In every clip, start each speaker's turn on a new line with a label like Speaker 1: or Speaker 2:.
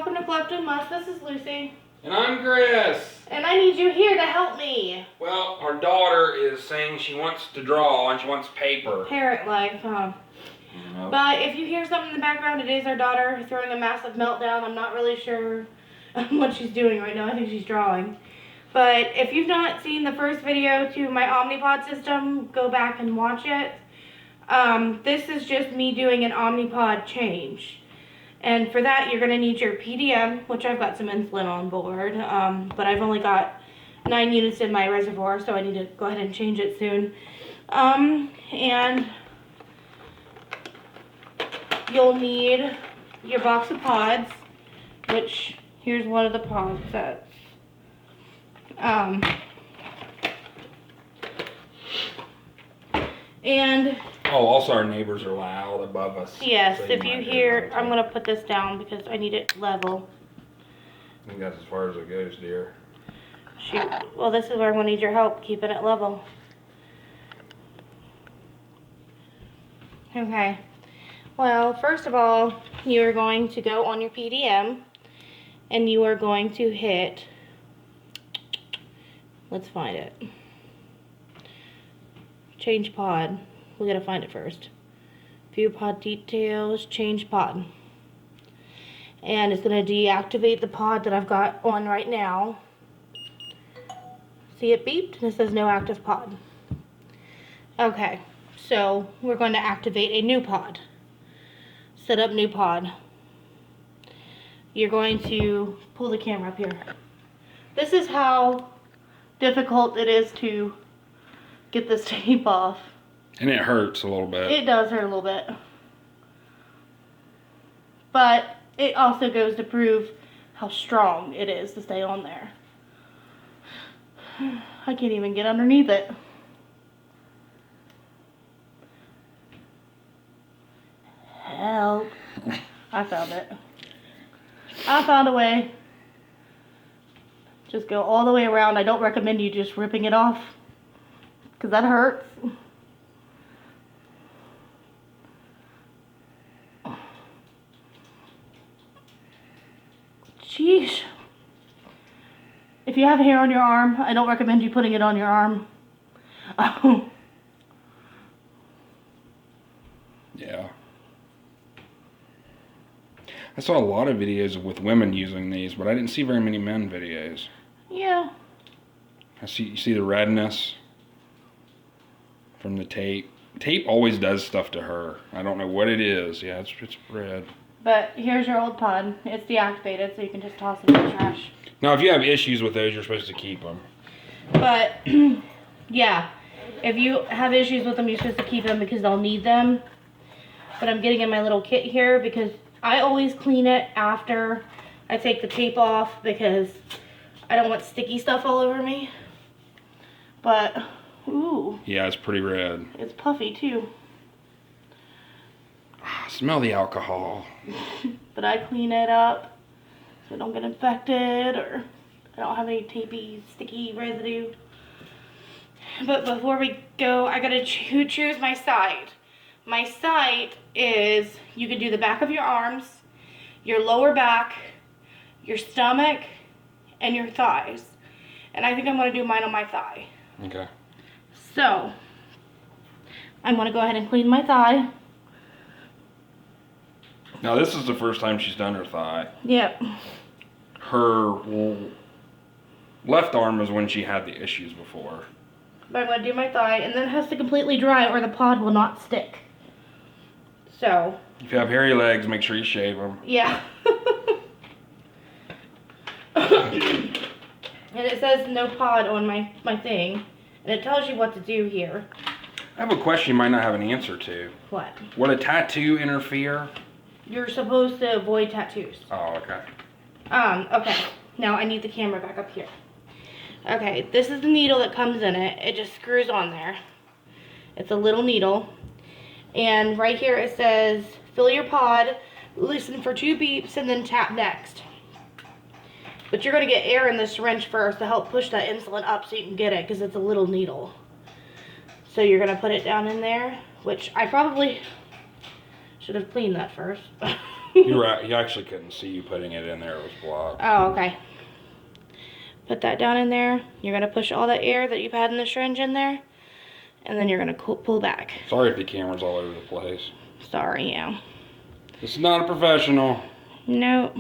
Speaker 1: welcome to Collective Must. This is Lucy.
Speaker 2: And I'm Chris.
Speaker 1: And I need you here to help me.
Speaker 2: Well, our daughter is saying she wants to draw and she wants paper.
Speaker 1: Parent life, huh?
Speaker 2: Nope.
Speaker 1: But if you hear something in the background, it is our daughter throwing a massive meltdown. I'm not really sure what she's doing right now. I think she's drawing. But if you've not seen the first video to my Omnipod system, go back and watch it. This is just me doing an Omnipod change. And for that, you're going to need your PDM, which I've got some insulin on board. But I've only got 9 units in my reservoir, so I need to go ahead and change it soon. And you'll need your box of pods, which here's one of the pod sets. And
Speaker 2: also our neighbors are loud above us.
Speaker 1: yes,
Speaker 2: so
Speaker 1: if you hear, I'm going to put this down because I need it level.
Speaker 2: I think that's as far as it goes, dear.
Speaker 1: Shoot. Well, this is where I'm going to need your help keeping it level. Okay. Well, first of all, you are going to go on your PDM and you are going to hit, let's find it. Change pod. We gotta find it first. View pod details, change pod. And it's gonna deactivate the pod that I've got on right now. See it beeped and it says no active pod. Okay, so we're going to activate a new pod. Set up new pod. You're going to pull the camera up here. This is how difficult it is to get this tape off.
Speaker 2: And it hurts a little bit.
Speaker 1: It does hurt a little bit. But it also goes to prove how strong it is to stay on there. I can't even get underneath it. Help. I found it. I found a way. Just go all the way around. I don't recommend you just ripping it off, because that hurts. Sheesh. If you have hair on your arm, I don't recommend you putting it on your arm.
Speaker 2: Yeah. I saw a lot of videos with women using these, but I didn't see very many men videos.
Speaker 1: Yeah.
Speaker 2: You see the redness from the tape. Tape always does stuff to her. I don't know what it is. Yeah, it's red.
Speaker 1: But here's your old pod. It's deactivated, so you can just toss it in the trash.
Speaker 2: Now, if you have issues with those, you're supposed to keep them.
Speaker 1: But, yeah. If you have issues with them, you're supposed to keep them because they'll need them. But I'm getting in my little kit here because I always clean it after I take the tape off because I don't want sticky stuff all over me. But, ooh.
Speaker 2: Yeah, it's pretty red.
Speaker 1: It's puffy, too.
Speaker 2: Smell the alcohol.
Speaker 1: But I clean it up so I don't get infected or I don't have any tapey, sticky residue. But before we go, I gotta choose my side. My side is, you can do the back of your arms, your lower back, your stomach, and your thighs. And I think I'm gonna do mine on my thigh.
Speaker 2: Okay.
Speaker 1: So, I'm gonna go ahead and clean my thigh.
Speaker 2: Now, this is the first time she's done her thigh.
Speaker 1: Yep.
Speaker 2: Her left arm was when she had the issues before.
Speaker 1: But I'm going to do my thigh, and then it has to completely dry or the pod will not stick. So.
Speaker 2: If you have hairy legs, make sure you shave them.
Speaker 1: Yeah. And it says no pod on my thing, and it tells you what to do here.
Speaker 2: I have a question you might not have an answer to.
Speaker 1: What?
Speaker 2: Would a tattoo interfere?
Speaker 1: You're supposed to avoid tattoos.
Speaker 2: Oh, okay.
Speaker 1: Okay. Now I need the camera back up here. Okay, this is the needle that comes in it. It just screws on there. It's a little needle. And right here it says, fill your pod, listen for 2 beeps, and then tap next. But you're going to get air in the syringe first to help push that insulin up so you can get it, because it's a little needle. So you're going to put it down in there, which I probably should have cleaned that first.
Speaker 2: You actually couldn't see you putting it in there. It was blocked.
Speaker 1: Oh, okay. Put that down in there. You're going to push all that air that you've had in the syringe in there. And then you're going to pull back.
Speaker 2: Sorry if the camera's all over the place.
Speaker 1: Sorry, yeah.
Speaker 2: This is not a professional.
Speaker 1: Nope.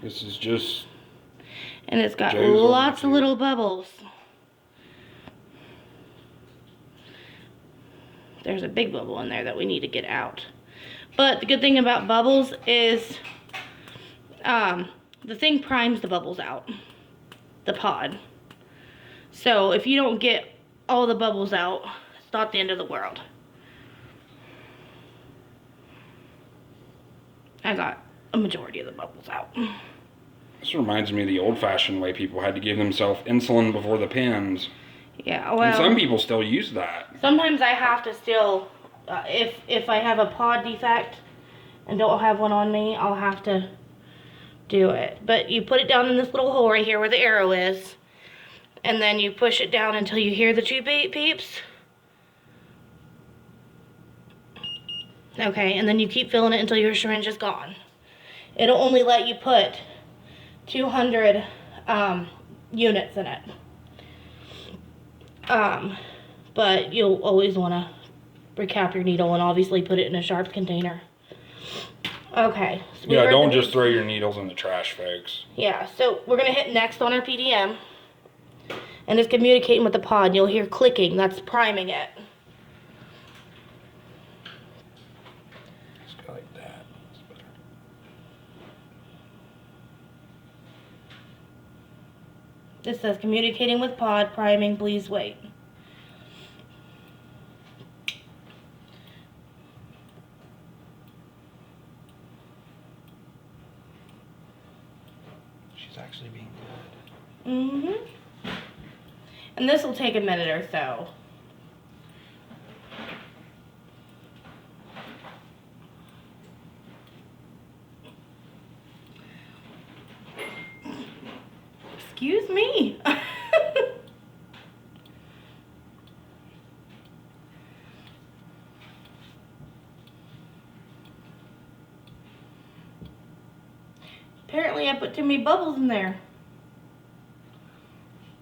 Speaker 2: This is just...
Speaker 1: And it's got
Speaker 2: Joe's
Speaker 1: lots of little bubbles. There's a big bubble in there that we need to get out. But the good thing about bubbles is the thing primes the bubbles out. The pod. So if you don't get all the bubbles out, it's not the end of the world. I got a majority of the bubbles out.
Speaker 2: This reminds me of the old-fashioned way people had to give themselves insulin before the pens.
Speaker 1: Yeah, well...
Speaker 2: And some people still use that.
Speaker 1: Sometimes I have to still, if I have a pod defect and don't have one on me, I'll have to do it. But you put it down in this little hole right here where the arrow is, and then you push it down until you hear the 2 beep peeps. Okay, and then you keep filling it until your syringe is gone. It'll only let you put 200 units in it. But you'll always want to recap your needle and obviously put it in a sharp container. Okay. So
Speaker 2: Yeah, don't just throw your needles in the trash, folks.
Speaker 1: Yeah, so we're going to hit next on our PDM. And it's communicating with the pod. You'll hear clicking. That's priming it.
Speaker 2: Just go like that. That's better.
Speaker 1: It says communicating with pod, priming, please wait.
Speaker 2: She's actually being good.
Speaker 1: Mm-hmm. And this will take a minute or so. Excuse me. Apparently I put too many bubbles in there.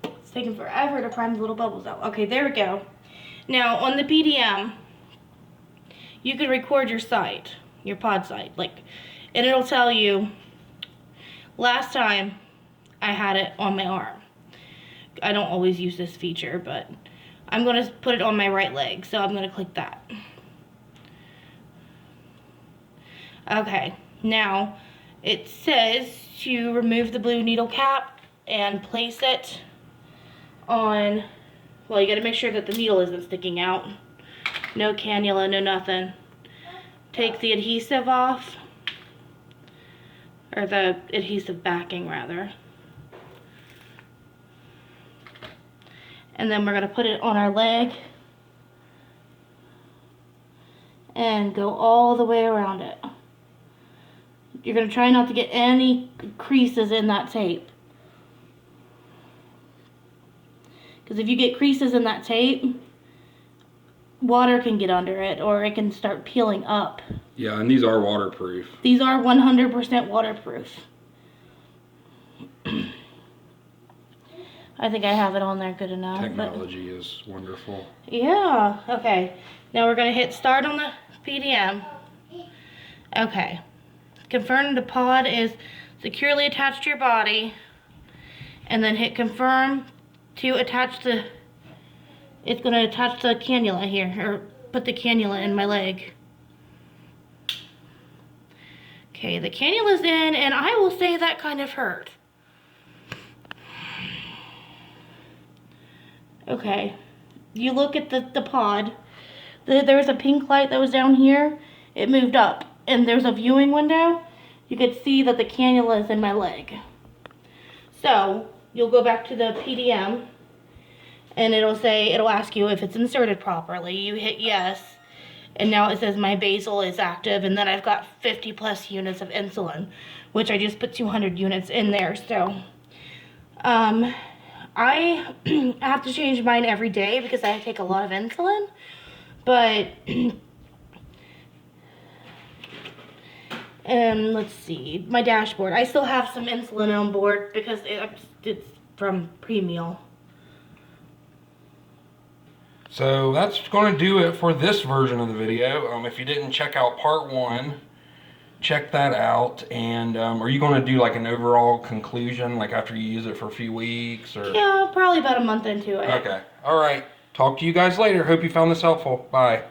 Speaker 1: It's taking forever to prime the little bubbles out. Okay, there we go. Now on the PDM, you can record your site, your pod site, and it'll tell you last time I had it on my arm. I don't always use this feature, but I'm going to put it on my right leg, so I'm going to click that. Okay, now it says to remove the blue needle cap and place it on, well, you got to make sure that the needle isn't sticking out. No cannula, no nothing. Take the adhesive off, or the adhesive backing rather. And then we're going to put it on our leg and go all the way around it. You're going to try not to get any creases in that tape. Because if you get creases in that tape, water can get under it or it can start peeling up.
Speaker 2: Yeah, and these are waterproof.
Speaker 1: These are 100% waterproof. I think I have it on there good enough.
Speaker 2: Technology is wonderful.
Speaker 1: Yeah, okay. Now we're going to hit start on the PDM. Okay. Confirm the pod is securely attached to your body. And then hit confirm to attach the, it's going to attach the cannula here, or put the cannula in my leg. Okay, the cannula's in, and I will say that kind of hurt. Okay, you look at the pod. There was a pink light that was down here. It moved up, and there's a viewing window. You could see that the cannula is in my leg. So, you'll go back to the PDM, and it'll ask you if it's inserted properly. You hit yes, and now it says my basal is active, and then I've got 50 plus units of insulin, which I just put 200 units in there. So, I have to change mine every day because I take a lot of insulin, but And let's see, my dashboard. I still have some insulin on board because it's from pre-meal.
Speaker 2: So that's going to do it for this version of the video. If you didn't check out part 1, check that out. And are you going to do like an overall conclusion, like after you use it for a few weeks? Or?
Speaker 1: Yeah, probably about a month into it.
Speaker 2: Okay. All right. Talk to you guys later. Hope you found this helpful. Bye.